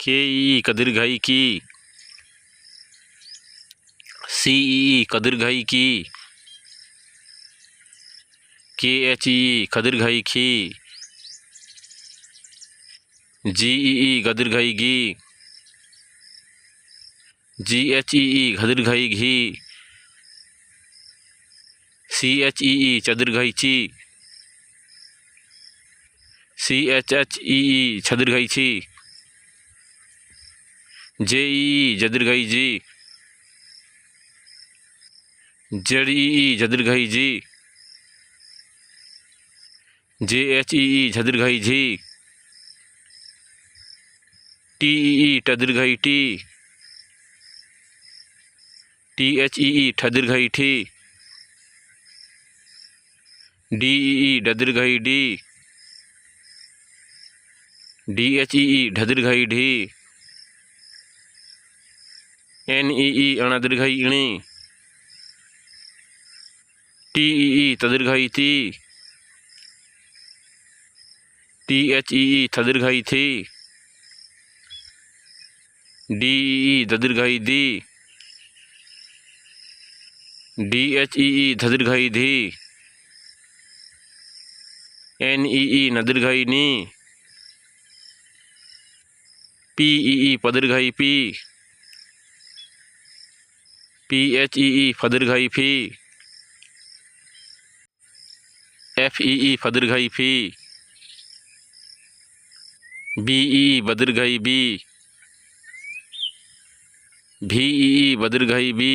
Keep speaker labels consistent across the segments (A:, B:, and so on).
A: के ई कदीर्घाई की, सी ई कदीर्घाई की, के एच ई कदीर्घाई की, जी ई कदीर्घाई गी, जी एच ई कदीर्घाई घी, सी एच ई चदीर्घाई ची, सी एच ई छदीर्घाई छी, जे ई जदीर्घाई जी, जेड ई जदीर्घाई जी, जे एच ई छदीर्घाई जी, टी ई टदीर्घाई टी, टी एच ई ठदीर्घाई ठी, डी ई डदीर्घाई डी, डी एच ई ढदीर्घाई ढी, एन ई अणदीर्घाई इणी, टी ई तदीर्घाई ती, टी एच ई थदीर्घाई थी, डी ई ददीर्घाई दी, डी एच ई धदीर्घाई धी, एन ई नदीर्घाई नी, पी ई पदीर्घाई पी, पी एच ई फदीर्घाई फी, एफ ई फदीर्घाई फी, बी ई बदीर्घाई बी, भी ई बदीर्घाई बी,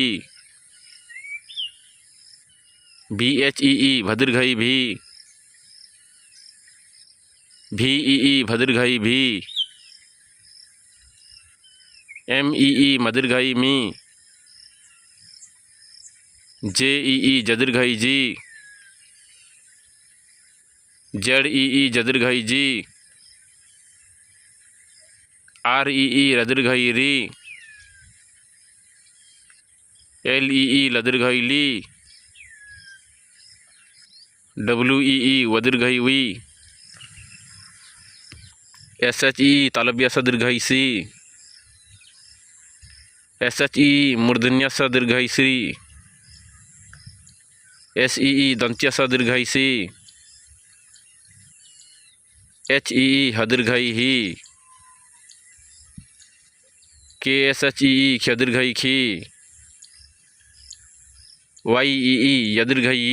A: बी एच ई भदीर्घाई भी, भी ई भदीर्घाई भी, एम ई मदीर्घाई मी, जे ई जदीर्घाई जी, जेड ई जदीर्घाई जी, आर ई लदीर्घाई री, एल ई लदीर्घाई ली, W E वदीर्घाई we, S H E तालव्यासा दीर्घाई सी, एस एच ई मूर्धन्यासा दीर्घाई सी, एस ई दंत्यासा दीर्घाई सी, एच ई हदीर्घाई ही, के एस एच ई ख्यदीर्घाई खी, वाई ई यदीर्घाई